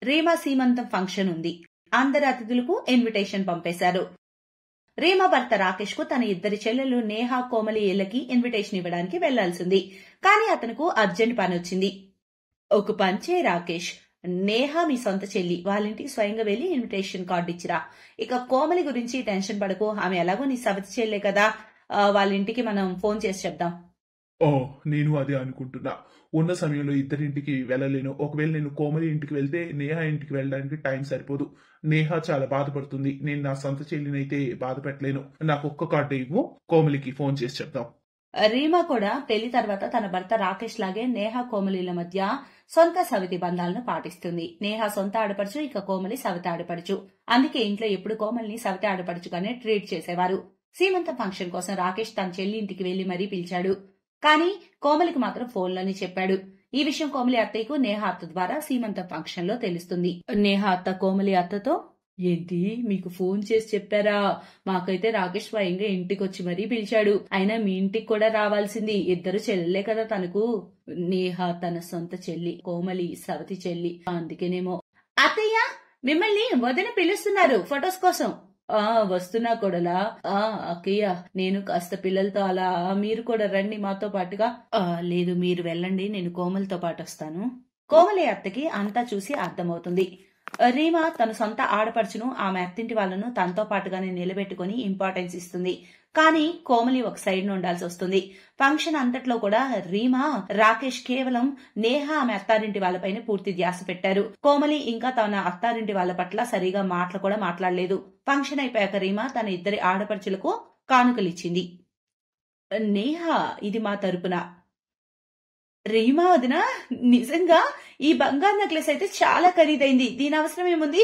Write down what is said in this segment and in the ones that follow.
రీమా సీమంతం ఫంక్షన్ ఉంది. అందరి అతిథులకు ఇన్విటేషన్ పంపేశారు. రీమా భర్త రాకేష్ కు తన ఇద్దరి చెల్లెలు నేహ, కోమలి ఇళ్లకి ఇన్విటేషన్ ఇవ్వడానికి వెళ్లాల్సింది. కానీ అతనుకు అర్జెంట్ పని వచ్చింది. ఒక పంచే రాకేష్, నేహ మీ సొంత చెల్లి, వాళ్ళింటికి స్వయంగా వెళ్లి ఇన్విటేషన్ కార్డు ఇచ్చిరా. ఇక కోమలి గురించి టెన్షన్ పడకు, ఆమె ఎలాగో నీ సవతి చెల్లే కదా, వాళ్ళింటికి మనం ఫోన్ చేసి చెప్దాం. ఓ, నేను అదే అనుకుంటున్నా. ఉన్న సమయంలో ఇద్దరింటికి వెళ్ళలేను. ఒకవేళ నేను కోమలి ఇంటికి వెళ్తే నేహ ఇంటికి వెళ్ళడానికి టైం సరిపోదు. నేహ చాలా బాధపడుతుంది. నేను నా సొంత చెల్లినైతే బాధ పెట్టలేను. నాకు ఒక్క కార్డు ఇవ్వు, కోమలికి ఫోన్ చేసి చెప్దాం. రీమా కూడా పెళ్లి తర్వాత తన భర్త రాకేష్ లాగే నేహ, కోమలిల మధ్య సొంత సవితి బంధాలను పాటిస్తుంది. నేహ సొంత ఆడపడుచు, ఇక కోమలి సవితి ఆడపడుచు. అందుకే ఇంట్లో ఎప్పుడు కోమలిని సవితి ఆడపడుచుగానే ట్రీట్ చేసేవారు. సీమంత ఫంక్షన్ కోసం రాకేష్ తన చెల్లి ఇంటికి వెళ్లి మరీ పిలిచాడు. కానీ కోమలికి మాత్రం ఫోన్లోనే చెప్పాడు. ఈ విషయం కోమలి అత్తయ్యకు నేహ అత్త ద్వారా సీమంత ఫంక్షన్ లో తెలుస్తుంది. నేహ అత్త కోమలి అత్తతో, ఏంటి మీకు ఫోన్ చేసి చెప్పారా? మాకైతే రాకేష్ స్వయంగా ఇంటికొచ్చి మరీ పిలిచాడు. అయినా మీ ఇంటికి కూడా రావాల్సింది, ఇద్దరు చెల్లెలే కదా తనకు. నేహ తన సొంత చెల్లి, కోమలి సవతి చెల్లి, అందుకేనేమో. అత్తయ్య, మిమ్మల్ని వదిన పిలుస్తున్నారు ఫొటోస్ కోసం. వస్తున్నా కొడలా. అక్కయ్య, నేను కాస్త పిల్లలతో అలా, మీరు కూడా రండి మాతో పాటుగా. లేదు, మీరు వెళ్ళండి, నేను కోమలితో పాటు వస్తాను. కోమలి అత్తకి అంతా చూసి అర్థమవుతుంది. రీమా తన సొంత ఆడపడుచును, ఆమె అత్తింటి వాళ్లను తనతో పాటుగానే నిలబెట్టుకుని ఇంపార్టెన్స్ ఇస్తుంది. కానీ కోమలి ఒక సైడ్ ఉండాల్సి వస్తుంది. ఫంక్షన్ అంతట్లో కూడా రీమా, రాకేష్ కేవలం నేహ, ఆమె అత్తారింటి వాళ్ళపైన పూర్తి ధ్యాస పెట్టారు. కోమలి ఇంకా తన అత్తారింటి వాళ్ళ పట్ల సరిగా మాటలు కూడా మాట్లాడలేదు. ఫంక్షన్ అయిపోయాక రీమా తన ఇద్దరి ఆడపడుచులకు కానుకలిచ్చింది. నేహ, ఇది మా తరపున. రీమా వదిన, నిజంగా ఈ బంగారు నెక్లెస్ అయితే చాలా ఖరీదైంది, దీని అవసరం ఏముంది?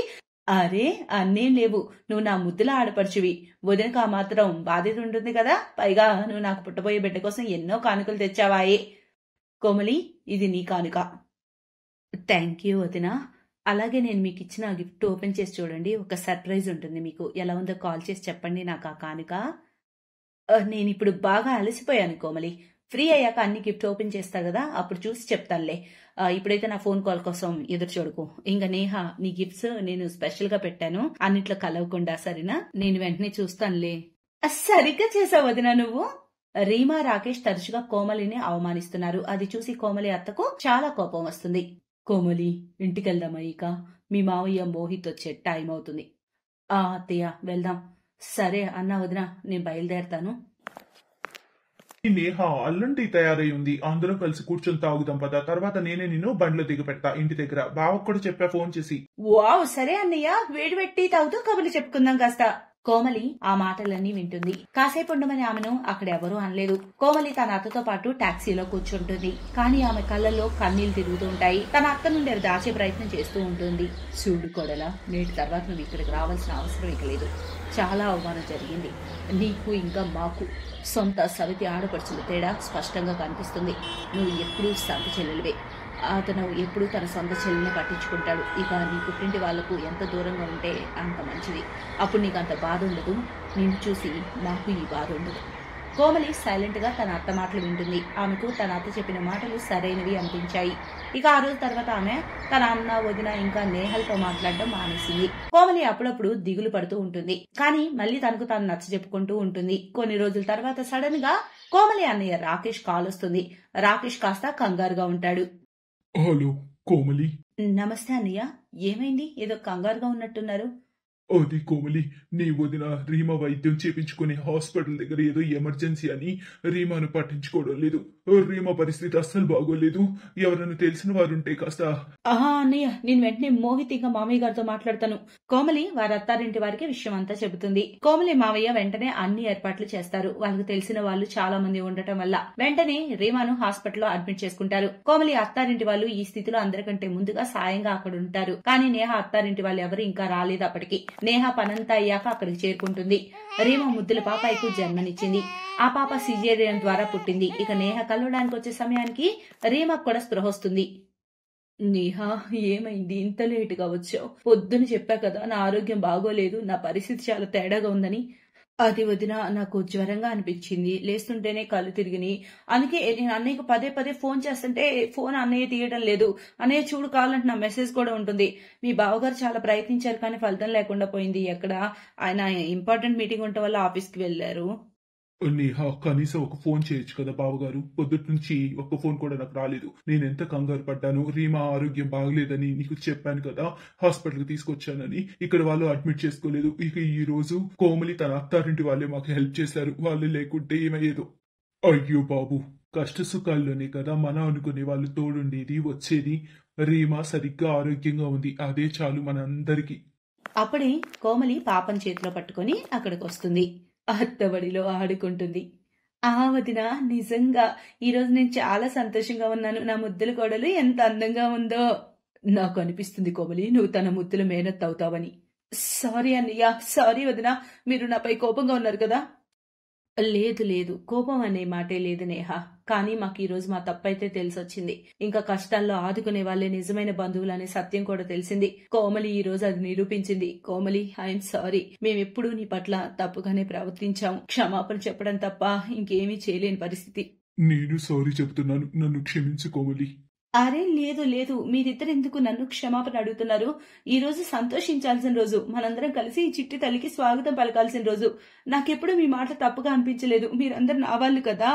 అరే, అన్నేం లేవు, నువ్వు నా ముద్దుల ఆడపడుచువి, వదినకు ఆ మాత్రం బాధ్యత ఉంటుంది కదా. పైగా నువ్వు నాకు పుట్టబోయే బిడ్డ కోసం ఎన్నో కానుకలు తెచ్చావాయే. కోమలి, ఇది నీ కానుక. థ్యాంక్ యూ వదిన. అలాగే నేను మీకు ఇచ్చిన గిఫ్ట్ ఓపెన్ చేసి చూడండి, ఒక సర్ప్రైజ్ ఉంటుంది మీకు. ఎలా ఉందో కాల్ చేసి చెప్పండి నాకు ఆ కానుక. నేను ఇప్పుడు బాగా అలసిపోయాను కోమలి, ఫ్రీ అయ్యాక అన్ని గిఫ్ట్ ఓపెన్ చేస్తా కదా, అప్పుడు చూసి చెప్తానులే. ఇప్పుడైతే నా ఫోన్ కాల్ కోసం ఎదురు చూడకు. ఇంకా నేహ, నీ గిఫ్ట్స్ నేను స్పెషల్ గా పెట్టాను, అన్నిట్లో కలవకుండా, సరేనా? నేను వెంటనే చూస్తానులే. సరిగ్గా చేసావు వదినా నువ్వు. రీమా, రాకేష్ తరచుగా కోమలిని అవమానిస్తున్నారు. అది చూసి కోమలి అత్తకు చాలా కోపం వస్తుంది. కోమలి, ఇంటికెళ్దామా ఇక? మీ మావయ్య మోహిత్ వచ్చే టైం అవుతుంది. అత్తయ్య, వెళ్దాం. సరే అన్నా వదినా, నేను బయలుదేరతాను. నేహ అల్లంటి తయారై ఉంది, అందరం కలిసి కూర్చొని తాగుదాం పద. తర్వాత నేనే నిన్ను బండ్లో దిగి పెడతా ఇంటి దగ్గర. బావకు కూడా చెప్పా ఫోన్ చేసి. వావ్, సరే అన్నయ్య, వేడి పెట్టి తాగుతూ కబుర్లు చెప్పుకుందాం కాస్త. కోమలి ఆ మాటలన్నీ వింటుంది. కాసేపు ఉండమని ఆమెను అక్కడెవరూ అనలేదు. కోమలి తన అత్తతో పాటు టాక్సీలో కూర్చుంటుంది. కానీ ఆమె కళ్ళల్లో కన్నీళ్లు తిరుగుతూ ఉంటాయి. తన అత్త నుండి దాచే ప్రయత్నం చేస్తూ ఉంటుంది. చూడు కొడలా, నేటి తర్వాత నువ్వు ఇక్కడికి రావాల్సిన అవసరం ఇక లేదు. చాలా అవమానం జరిగింది నీకు ఇంకా మాకు. సొంత సవితి ఆడపడుచుల తేడా స్పష్టంగా కనిపిస్తుంది. నువ్వు ఎప్పుడూ సొంత చెల్లెలివే. అతను ఎప్పుడూ తన సొంత చెల్లెల్ని పట్టించుకుంటాడు. ఇక నీ పుట్టింటి వాళ్లకు ఎంత దూరంగా ఉంటే అంత మంచిది. అప్పుడు నీకు అంత బాధ ఉండదు. నిన్ను చూసి నాకు ఈ బాధ ఉండదు. కోమలి సైలెంట్ గా తన అత్త మాటలు వింటుంది. ఆమెకు తన అత్త చెప్పిన మాటలు సరైనవి అనిపించాయి. ఇక ఆ రోజు తర్వాత ఆమె తన అన్న, వదిన ఇంకా నేహలతో మాట్లాడడం మానేసింది. కోమలి అప్పుడప్పుడు దిగులు పడుతూ ఉంటుంది. కానీ మళ్ళీ తనకు తాను నచ్చ చెప్పుకుంటూ ఉంటుంది. కొన్ని రోజుల తర్వాత సడన్ గా కోమలి అన్నయ్య రాకేష్ కాల్ వస్తుంది. రాకేష్ కాస్త కంగారుగా ఉంటాడు. హలో కోమలి. నమస్తే అన్నయ్య, ఏమైంది? ఏదో కంగారుగా ఉన్నట్టున్నారు. అది కోమలి, నీ వదిన రీమా వైద్యం చేపించుకునే హాస్పిటల్ దగ్గర ఏదో ఎమర్జెన్సీ అని రీమాను పట్టించుకోవడం లేదు. రీమా పరిస్థితి అస్సలు బాగోలేదు. ఎవరైనా తెలిసిన వారుంటే కాస్త. అన్నయ్య, నేను వెంటనే మోహిత్ ఇంకా మామయ్య గారితో మాట్లాడతాను. కోమలి వారి అత్తారింటి వారికి విషయం అంతా చెబుతుంది. కోమలి మామయ్య వెంటనే అన్ని ఏర్పాట్లు చేస్తారు. వాళ్ళకు తెలిసిన వాళ్ళు చాలా మంది ఉండటం వల్ల వెంటనే రీమాను హాస్పిటల్లో అడ్మిట్ చేసుకుంటారు. కోమలి అత్తారింటి వాళ్ళు ఈ స్థితిలో అందరికంటే ముందుగా సాయంగా అక్కడ ఉంటారు. కానీ నేహ అత్తారింటి వాళ్ళు ఎవరు ఇంకా రాలేదు. అప్పటికి నేహ పనంతా అయ్యాక అక్కడికి చేరుకుంటుంది. రీమా ముద్దుల పాపాయికు జన్మనిచ్చింది. ఆ పాప సిజేరియన్ ద్వారా పుట్టింది. ఇక నేహ కలవడానికి వచ్చే సమయానికి రీమాకు కూడా స్పృహ వస్తుంది. నేహ, ఏమైంది? ఇంత లేటుగా వచ్చావు? పొద్దున చెప్పా కదా నా ఆరోగ్యం బాగోలేదు, నా పరిస్థితి చాలా తేడాగా ఉందని. అది వదిన, నాకు జ్వరంగా అనిపించింది, లేస్తుంటేనే కళ్ళు తిరిగినాయి. అందుకే నేను అన్నయ్యకు పదే పదే ఫోన్ చేస్తుంటే ఫోన్ అన్నయ్య తీయడం లేదు. అన్నయ్య చూడు, కావాలంటే నా మెసేజ్ కూడా ఉంటుంది. మీ బావగారు చాలా ప్రయత్నించారు కానీ ఫలితం లేకుండా పోయింది. ఎక్కడ ఆయన ఇంపార్టెంట్ మీటింగ్ ఉండటం వల్ల ఆఫీస్కి వెళ్లారు. నేహా, కనీసం ఒక ఫోన్ చేయొచ్చు కదా బావగారు. పొద్దుటి నుంచి ఒక్క ఫోన్ కూడా నాకు రాలేదు. నేను ఎంత కంగారు పడ్డాను. రీమా ఆరోగ్యం బాగలేదని నీకు చెప్పాను కదా, హాస్పిటల్ కి తీసుకొచ్చానని. ఇక్కడ వాళ్ళు అడ్మిట్ చేసుకోలేదు. ఇక ఈ రోజు కోమలి తన అత్తారింటి వాళ్ళే మాకు హెల్ప్ చేశారు. వాళ్ళు లేకుంటే ఏమయ్యేదో. అయ్యో బాబు, కష్ట సుఖాల్లోనే కదా మనం అనుకునే వాళ్ళు తోడుండేది, వచ్చేది. రీమా సరిగ్గా ఆరోగ్యంగా ఉంది, అదే చాలు మనందరికీ. అప్పుడే కోమలి పాపం చేతిలో పట్టుకొని అక్కడికి వస్తుంది. అత్తబడిలో ఆడుకుంటుంది. వదిన, నిజంగా ఈరోజు నేను చాలా సంతోషంగా ఉన్నాను. నా ముద్దుల కోడలు ఎంత అందంగా ఉందో. నాకు అనిపిస్తుంది కోమలి, నువ్వు తన ముద్దుల మేనత్ అవుతావని. సారీ అన్నయ్య, సారీ వదిన, మీరు నాపై కోపంగా ఉన్నారు కదా. లేదు లేదు, కోపం అనే మాటే లేదు నేహ. కానీ మాకు ఈ రోజు మా తప్పైతే తెలిసొచ్చింది. ఇంకా కష్టాల్లో ఆదుకునే వాళ్ళే నిజమైన బంధువులు అనే సత్యం కూడా తెలిసింది. కోమలి ఈ రోజు అది నిరూపించింది. Komali, I'm sorry. మేమెప్పుడూ నీ పట్ల తప్పుగానే ప్రవర్తించాము. క్షమాపణ చెప్పడం తప్ప ఇంకేమీ చేయలేని పరిస్థితి. నేను సారీ చెబుతున్నాను, నన్ను క్షమించు కోమలి. అరే లేదు లేదు, మీరిద్దరెందుకు నన్ను క్షమాపణ అడుగుతున్నారు? ఈ రోజు సంతోషించాల్సిన రోజు, మనందరం కలిసి ఈ చిట్టి తల్లికి స్వాగతం పలకాల్సిన రోజు. నాకెప్పుడు మీ మాట తప్పుగా అనిపించలేదు. మీరందరూ నా వాళ్ళు కదా.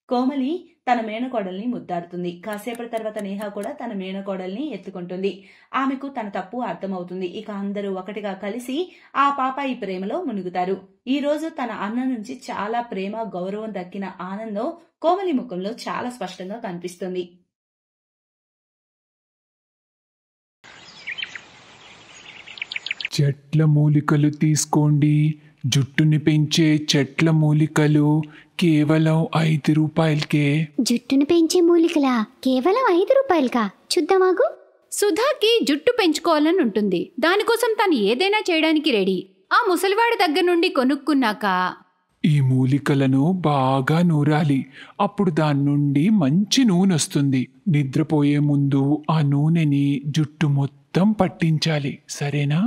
కోమలి తన మేనకోడల్ని ముద్దాడుతుంది. కాసేపటి తర్వాత నేహ కూడా తన మేనకోడల్ని ఎత్తుకుంటుంది. ఆమెకు తన తప్పు అర్థమవుతుంది. ఇక అందరూ ఒకటిగా కలిసి ఆ పాపాయి ప్రేమలో మునుగుతారు. ఈ రోజు తన అన్న నుంచి చాలా ప్రేమ, గౌరవం దక్కిన ఆనందం కోమలి ముఖంలో చాలా స్పష్టంగా కనిపిస్తుంది. చెట్ల మూలికలు తీసుకోండి. జుట్టుని పెంచే చెట్ల మూలికలు కేవలం 5 రూపాయలకే. జుట్టును పెంచే మూలికలా? కేవలం 5 రూపాయలకా? చూద్దామాగు. సుధాకి జుట్టు పెంచుకోవాలని ఉంటుంది. దానికోసం తను ఏదైనా చేయడానికి రెడీ. ఆ ముసలివాడి దగ్గర నుండి కొనుక్కున్నాక ఈ మూలికలను బాగా నూరాలి. అప్పుడు దాని నుండి మంచి నూనె వస్తుంది. నిద్రపోయే ముందు ఆ నూనెని జుట్టు మొత్తం పట్టించాలి, సరేనా?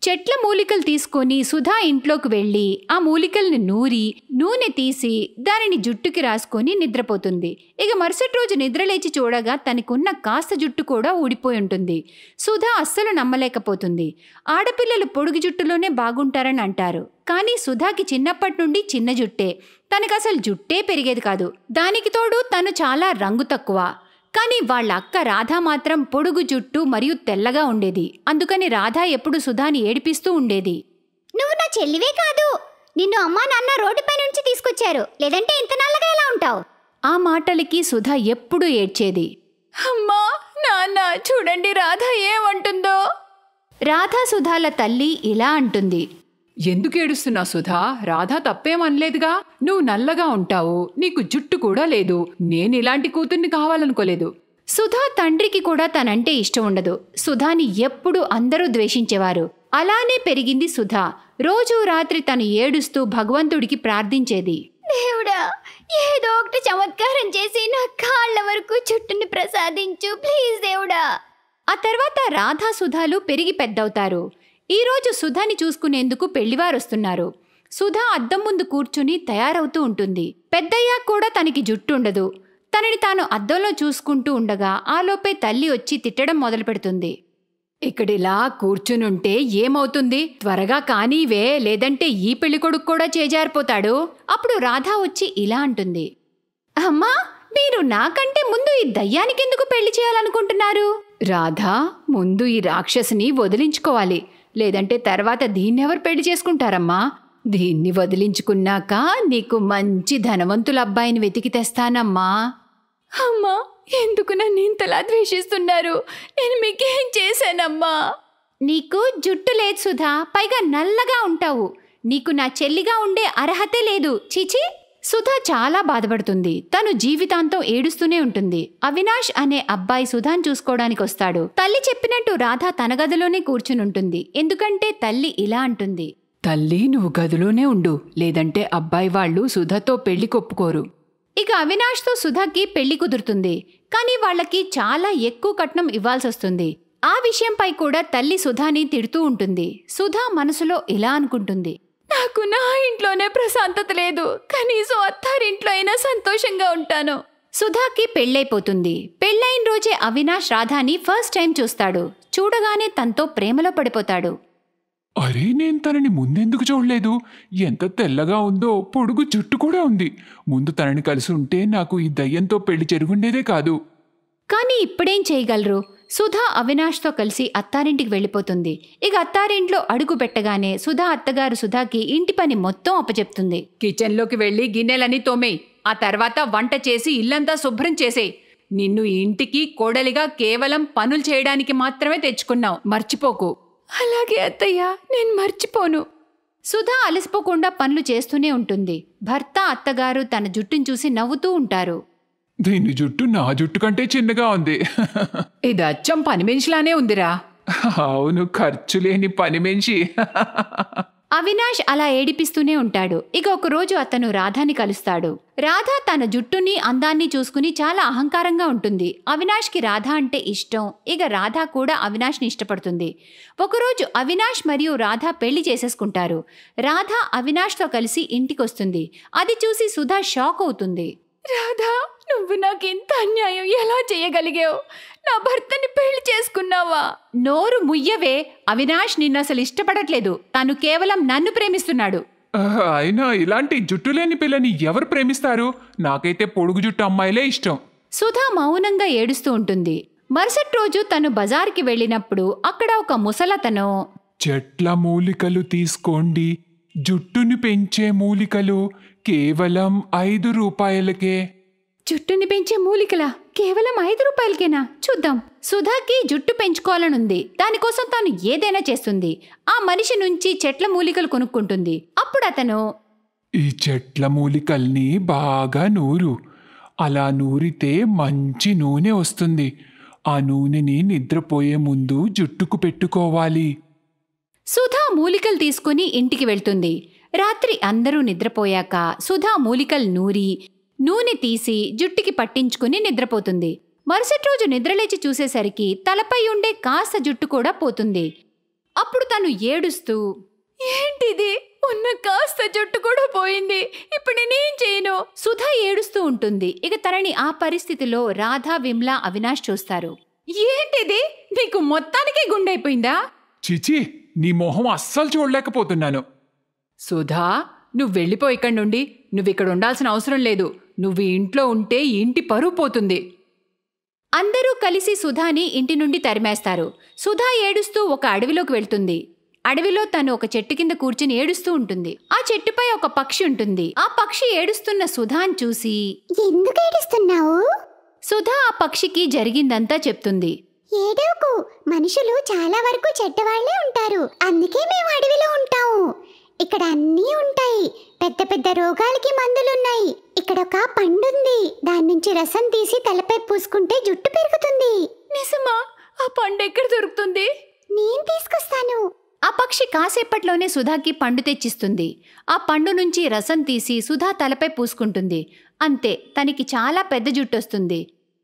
చెట్ల మూలికలు తీసుకొని సుధా ఇంట్లోకి వెళ్ళి ఆ మూలికల్ని నూరి నూనె తీసి దానిని జుట్టుకి రాసుకొని నిద్రపోతుంది. ఇక మరుసటి రోజు నిద్రలేచి చూడగా తనకున్న కాస్త జుట్టు కూడా ఊడిపోయి ఉంటుంది. సుధా అస్సలు నమ్మలేకపోతుంది. ఆడపిల్లలు పొడుగు జుట్టులోనే బాగుంటారని అంటారు. కానీ సుధాకి చిన్నప్పటి నుండి చిన్న జుట్టే. తనకసలు జుట్టే పెరిగేది కాదు. దానికి తోడు తను చాలా రంగు తక్కువ. కానీ వాళ్ళ అక్క రాధా మాత్రం పొడుగు జుట్టు మరియు తెల్లగా ఉండేది. అందుకని రాధా ఎప్పుడు సుధాని ఏడిపిస్తూ ఉండేది. నువ్వు నా చెల్లివే కాదు, నిన్ను అమ్మా నాన్న రోడ్డుపై నుంచి తీసుకొచ్చారు, లేదంటే ఇంత నల్లగా ఎలా ఉంటావు? ఆ మాటలకి సుధా ఎప్పుడూ ఏడ్చేది. అమ్మా నాన్న, చూడండి రాధా ఏమంటుందో. రాధా సుధాల తల్లి ఇలా అంటుంది. ఎందుకు ఏడుస్తున్నావు సుధా? రాధా తప్పేమనలేదుగా. నువ్వు నల్లగా ఉంటావు, నీకు జుట్టు కూడా లేదు. నేను ఇలాంటి కూతుర్ని కావాలనుకోలేదు. సుధా తండ్రికి కూడా తనంటే ఇష్టం ఉండదు. సుధాని ఎప్పుడూ అందరూ ద్వేషించేవారు. అలానే పెరిగింది సుధా. రోజూ రాత్రి తను ఏడుస్తూ భగవంతుడికి ప్రార్థించేది. దేవుడా, ఏదో ఒకటి చమత్కారం చేసి నా కాళ్ళ వరకు జుట్టుని ప్రసాదించు ప్లీజ్ దేవుడా. ఆ తర్వాత రాధా సుధాలు పెరిగి పెద్దవుతారు. ఈరోజు సుధాని చూసుకునేందుకు పెళ్లివారొస్తున్నారు. సుధా అద్దం ముందు కూర్చుని తయారవుతూ ఉంటుంది. పెద్దయ్యాక కూడా తనకి జుట్టుండదు. తనని తాను అద్దంలో చూసుకుంటూ ఉండగా ఆలోపే తల్లి వచ్చి తిట్టడం మొదలు పెడుతుంది. ఇక్కడిలా కూర్చునుంటే ఏమవుతుంది? త్వరగా కానీవే, లేదంటే ఈ పెళ్ళికొడుకు కూడా చేజారిపోతాడు. అప్పుడు రాధా వచ్చి ఇలా అంటుంది. అమ్మా, మీరు నాకంటే ముందు ఈ దయ్యానికెందుకు పెళ్లి చేయాలనుకుంటున్నారు? రాధా, ముందు ఈ రాక్షసిని వదిలించుకోవాలి, లేదంటే తర్వాత దీన్నెవరు పెళ్లి చేసుకుంటారమ్మా? దీన్ని వదిలించుకున్నాక నీకు మంచి ధనవంతుల అబ్బాయిని వెతికి తెస్తానమ్మా. అమ్మా, ఎందుకు నన్ను ఇంతలా ద్వేషిస్తున్నారు? నేను మీకేం చేశానమ్మా? నీకు జుట్టు లేదు సుధా, పైగా నల్లగా ఉంటావు. నీకు నా చెల్లిగా ఉండే అర్హతే లేదు. చీచి. సుధా చాలా బాధపడుతుంది. తను జీవితాంతం ఏడుస్తూనే ఉంటుంది. అవినాష్ అనే అబ్బాయి సుధాన్ చూసుకోవడానికి వస్తాడు. తల్లి చెప్పినట్టు రాధా తన గదిలోనే కూర్చునుంటుంది. ఎందుకంటే తల్లి ఇలా అంటుంది. తల్లి, నువ్వు గదిలోనే ఉండు, లేదంటే అబ్బాయి వాళ్ళు సుధతో పెళ్లి కొప్పుకోరు. ఇక అవినాష్తో సుధాకి పెళ్లి కుదురుతుంది. కానీ వాళ్ళకి చాలా ఎక్కువ కట్నం ఇవ్వాల్సొస్తుంది. ఆ విషయంపై కూడా తల్లి సుధాని తిడుతూ ఉంటుంది. సుధా మనసులో ఇలా అనుకుంటుంది. నాకు నా ఇంట్లోనే ప్రశాంతత లేదు. కనీసం అత్తారింట్లో అయినా సంతోషంగా ఉంటాను. సుధాకి పెళ్ళైపోతుంది. పెళ్ళైన రోజే అవినాష్ రాధాని ఫస్ట్ టైం చూస్తాడు. చూడగానే తనతో ప్రేమలో పడిపోతాడు. అరే, నేను తనని ముందెందుకు చూడలేదు? ఎంత తెల్లగా ఉందో, పొడుగు జుట్టు కూడా ఉంది. ముందు తనని కలిసి ఉంటే నాకు ఈ దయ్యంతో పెళ్లి జరుగుండేదే కాదు. కానీ ఇప్పుడేం చేయగలరు? సుధా అవినాష్తో కలిసి అత్తారింటికి వెళ్ళిపోతుంది. ఇక అత్తారింట్లో అడుగు పెట్టగానే సుధా అత్తగారు సుధాకి ఇంటి పని మొత్తం అప్పచెప్తుంది. కిచెన్లోకి వెళ్ళి గిన్నెలని తోమేయ్. ఆ తర్వాత వంట చేసి ఇల్లంతా శుభ్రం చేసేయ్. నిన్ను ఇంటికి కోడలిగా కేవలం పనులు చేయడానికి మాత్రమే తెచ్చుకున్నావు, మర్చిపోకు. అలాగే అత్తయ్య, నేను మర్చిపోను. సుధా అలసిపోకుండా పనులు చేస్తూనే ఉంటుంది. భర్త అత్తగారు తన జుట్టును చూసి నవ్వుతూ ఉంటారు. దీని జుట్టు నా జుట్టు కంటే చిన్నగా ఉంది. ఇది అచ్చం పని మనిషిలానే ఉందిరా. అవును, ఖర్చు లేని పని మనిషి. అవినాష్ అలా ఏడిపిస్తూనే ఉంటాడు. ఇక ఒకరోజు అతను రాధాని కలుస్తాడు. రాధ తన జుట్టుని అందాన్ని చూసుకుని చాలా అహంకారంగా ఉంటుంది. అవినాష్కి రాధ అంటే ఇష్టం. ఇక రాధ కూడా అవినాష్ని ఇష్టపడుతుంది. ఒకరోజు అవినాష్ మరియు రాధ పెళ్లి చేసేసుకుంటారు. రాధ అవినాష్తో కలిసి ఇంటికొస్తుంది. అది చూసి సుధా షాక్ అవుతుంది. రాధా, నువ్వు నాకింత అన్యాయం ఎలా చేయగలిగావు? నా భర్తని పెళ్లి చేసుకున్నావా? నోరు ముయ్యవే. అవినాష్ నిన్ను అసలు ఇష్టపడట్లేదు. తను కేవలం నన్ను ప్రేమిస్తున్నాడు. అయినా ఇలాంటి జుట్టు లేని పిల్లని ఎవరు ప్రేమిస్తారు? నాకైతే పొడుగు జుట్టు అమ్మాయిలే ఇష్టం. సుధా మౌనంగా ఏడుస్తూ ఉంటుంది. మరుసటి రోజు తను బజార్కి వెళ్ళినప్పుడు అక్కడ ఒక ముసలతను, చెట్ల మూలికలు తీసుకోండి, జుట్టుని పెంచే మూలికలు కేవలం 5 రూపాయలకే. జుట్టుని పెంచే మూలికలా? కేవలం 5 రూపాయలకేనా? చూద్దాం. సుధాకి జుట్టు పెంచుకోవాలనుంది. దానికోసం తాను ఏదైనా చేస్తుంది. ఆ మనిషి నుంచి చెట్ల మూలికలు కొనుక్కుంటుంది. అప్పుడు అతను, ఈ చెట్ల మూలికల్ని బాగా నూరు. అలా నూరితే మంచి నూనె వస్తుంది. ఆ నూనెని నిద్రపోయే ముందు జుట్టుకు పెట్టుకోవాలి. సుధా మూలికలు తీసుకుని ఇంటికి వెళ్తుంది. రాత్రి అందరూ నిద్రపోయాక సుధా మూలికలు నూరి నూనె తీసి జుట్టుకి పట్టించుకుని నిద్రపోతుంది. మరుసటి రోజు నిద్రలేచి చూసేసరికి తలపై ఉండే కాస్త జుట్టు కూడా పోతుంది. అప్పుడు తను ఏడుస్తూ, ఏంటిది, ఉన్న కాస్త జుట్టు కూడా పోయింది, ఇప్పుడు నేనేం చేయను? సుధా ఏడుస్తూ ఉంటుంది. ఇక తనని ఆ పరిస్థితిలో రాధా, విమ్లా, అవినాష్ చూస్తారు. ఏంటిది, నీకు మొత్తానికే గుండైపోయిందా? చిచి, నీ మొహం అస్సలు చూడలేకపోతున్నాను. సుధా, నువ్వు వెళ్ళిపో ఇక్కడి నుండి. నువ్విక్కడ ఉండాల్సిన అవసరం లేదు. నువ్వు ఇంట్లో ఉంటే ఇంటి పరువు పోతుంది. అందరూ కలిసి సుధాని ఇంటి నుండి తరిమేస్తారు. సుధా ఏడుస్తూ ఒక అడవిలోకి వెళ్తుంది. అడవిలో తను ఒక చెట్టు కింద కూర్చుని ఏడుస్తూ ఉంటుంది. ఆ చెట్టుపై ఒక పక్షి ఉంటుంది. ఆ పక్షి ఏడుస్తున్న సుధాని చూసి, ఎందుకు ఏడుస్తున్నావు? సుధా ఆ పక్షికి జరిగిందంతా చెప్తుంది. ఏడవకు, మనుషులు చాలా వరకు చెడ్డవాళ్లే ఉంటారు. అందుకే మేము అడవిలో ఉంటాము. ఇక్కడ అన్నీ ఉంటాయి. పెద్ద పెద్ద రోగాలకి మందులున్నాయి. ఇక్కడ ఒక పండుంది. దాని నుంచి రసం తీసి తలపై పూసుకుంటే జుట్టు పెరుగుతుంది. నిజమా? ఆ పండు ఎక్కడ దొరుకుతుంది? నేను తీసుకొస్తాను. ఆ పక్షి కాసేపట్లోనే సుధాకి పండు తెచ్చిస్తుంది. ఆ పండు నుంచి రసం తీసి సుధా తలపై పూసుకుంటుంది. అంతే, తనకి చాలా పెద్ద జుట్టు వస్తుంది.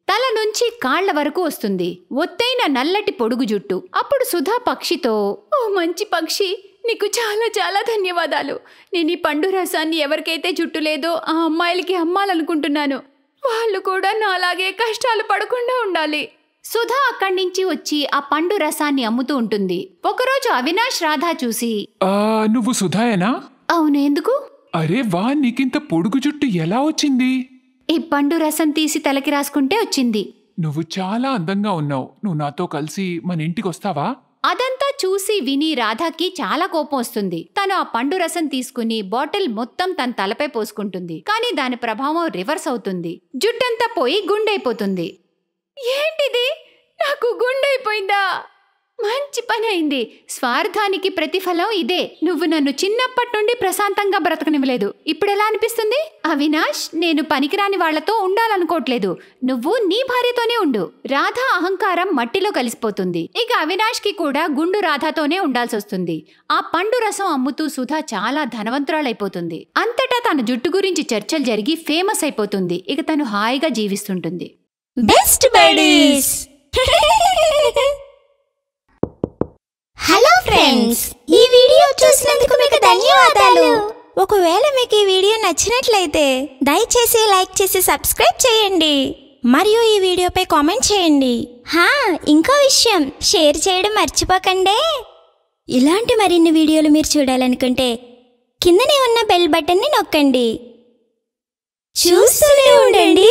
తల నుంచి కాళ్ల వరకు వస్తుంది. ఒత్తైన నల్లటి పొడుగు జుట్టు. అప్పుడు సుధా పక్షితో, ఓ మంచి పక్షి, నీకు చాలా చాలా ధన్యవాదాలు. నేను ఈ పండు రసాన్ని ఎవరికైతే జుట్టు లేదో ఆ అమ్మాయిలకి అమ్మాలనుకుంటున్నాను. వాళ్ళు కూడా నాలాగే కష్టాలు పడకుండా ఉండాలి. సుధా అక్కడి నుంచి వచ్చి ఆ పండు రసాన్ని అమ్ముతూ ఉంటుంది. ఒకరోజు అవినాష్ రాధా చూసి, నువ్వు సుధాయేనా? అవును, ఎందుకు? అరే వా, నీకింత పొడుగు జుట్టు ఎలా వచ్చింది? ఈ పండు రసం తీసి తలకి రాసుకుంటే వచ్చింది. నువ్వు చాలా అందంగా ఉన్నావు. నువ్వు నాతో కలిసి మన ఇంటికి వస్తావా? అదంతా చూసి విని రాధాకి చాలా కోపం వస్తుంది. తను ఆ పండు రసం తీసుకుని బాటిల్ మొత్తం తన తలపై పోసుకుంటుంది. కానీ దాని ప్రభావం రివర్స్ అవుతుంది. జుట్టంతా పోయి గుండైపోతుంది. ఏంటిది, నాకు గుండైపోయిందా? మంచి పని అయింది. స్వార్థానికి ప్రతిఫలం ఇదే. నువ్వు నన్ను చిన్నప్పటి నుండి ప్రశాంతంగా బ్రతకనివ్వలేదు. ఇప్పుడెలా అనిపిస్తుంది? అవినాష్, నేను పనికిరాని వాళ్లతో ఉండాలనుకోవట్లేదు. నువ్వు నీ భార్యతోనే ఉండు. రాధా అహంకారం మట్టిలో కలిసిపోతుంది. ఇక అవినాష్ కి కూడా గుండు రాధాతోనే ఉండాల్సి వస్తుంది. ఆ పండు రసం అమ్ముతూ సుధా చాలా ధనవంతురాలైపోతుంది. అంతటా తన జుట్టు గురించి చర్చలు జరిగి ఫేమస్ అయిపోతుంది. ఇక తను హాయిగా జీవిస్తుంటుంది. Best buddies. హలో ఫ్రెండ్స్, ఈ వీడియో చూసినందుకు మీకు ధన్యవాదాలు. ఒకవేళ మీకు ఈ వీడియో నచ్చినట్లయితే దయచేసి లైక్ చేసి సబ్స్క్రైబ్ చేయండి మరియు ఈ వీడియోపై కామెంట్ చేయండి. ఇంకో విషయం, షేర్ చేయడం మర్చిపోకండి. ఇలాంటి మరిన్ని వీడియోలు మీరు చూడాలనుకుంటే కిందనే ఉన్న బెల్ బటన్ని నొక్కండి. చూస్తూనే ఉండండి.